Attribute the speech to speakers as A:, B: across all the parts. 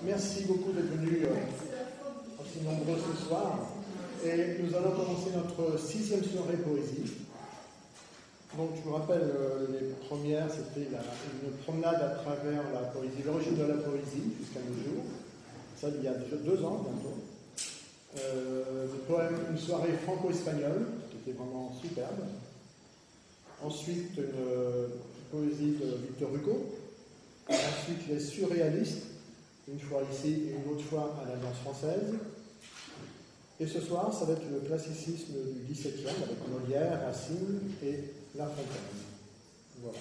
A: Merci beaucoup d'être venus aussi nombreux ce soir. Et nous allons commencer notre 6e soirée poésie. Donc je vous rappelle, les premières, c'était une promenade à travers la poésie, l'origine de la poésie, jusqu'à nos jours. Ça, il y a déjà 2 ans bientôt. Le poème, une soirée franco-espagnole, qui était vraiment superbe. Ensuite, une poésie de Victor Hugo. Ensuite, les surréalistes, une fois ici et une autre fois à l'Alliance française. Et ce soir, ça va être le classicisme du XVIIe avec Molière, Racine et La Fontaine. Voilà.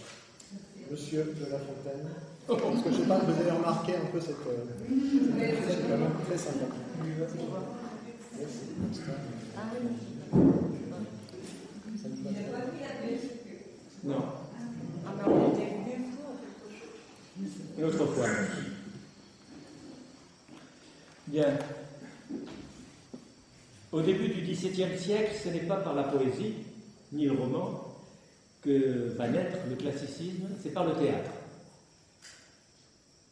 A: Monsieur de La Fontaine. Parce que je ne sais pas, vous avez remarqué un peu cette c'est quand même très sympa. Merci. Ça nous va bien.
B: Non. Une autre fois. Bien. Au début du XVIIe siècle, ce n'est pas par la poésie, ni le roman, que va naître le classicisme, c'est par le théâtre.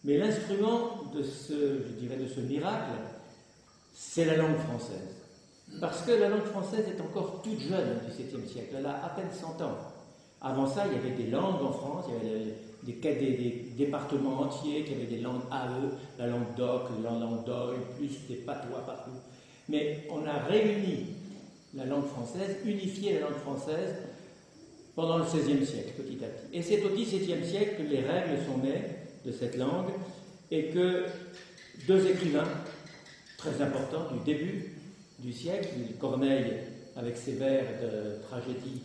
B: Mais l'instrument de ce miracle, c'est la langue française. Parce que la langue française est encore toute jeune au XVIIe siècle, elle a à peine 100 ans. Avant ça, il y avait des langues en France, il y avait des départements entiers qui avaient des langues à eux, la langue d'oc, la langue d'oïl, plus des patois partout. Mais on a réuni la langue française, unifié la langue française pendant le XVIe siècle, petit à petit. Et c'est au XVIIe siècle que les règles sont nées de cette langue et que 2 écrivains très importants du début du siècle, Corneille avec ses vers de tragédie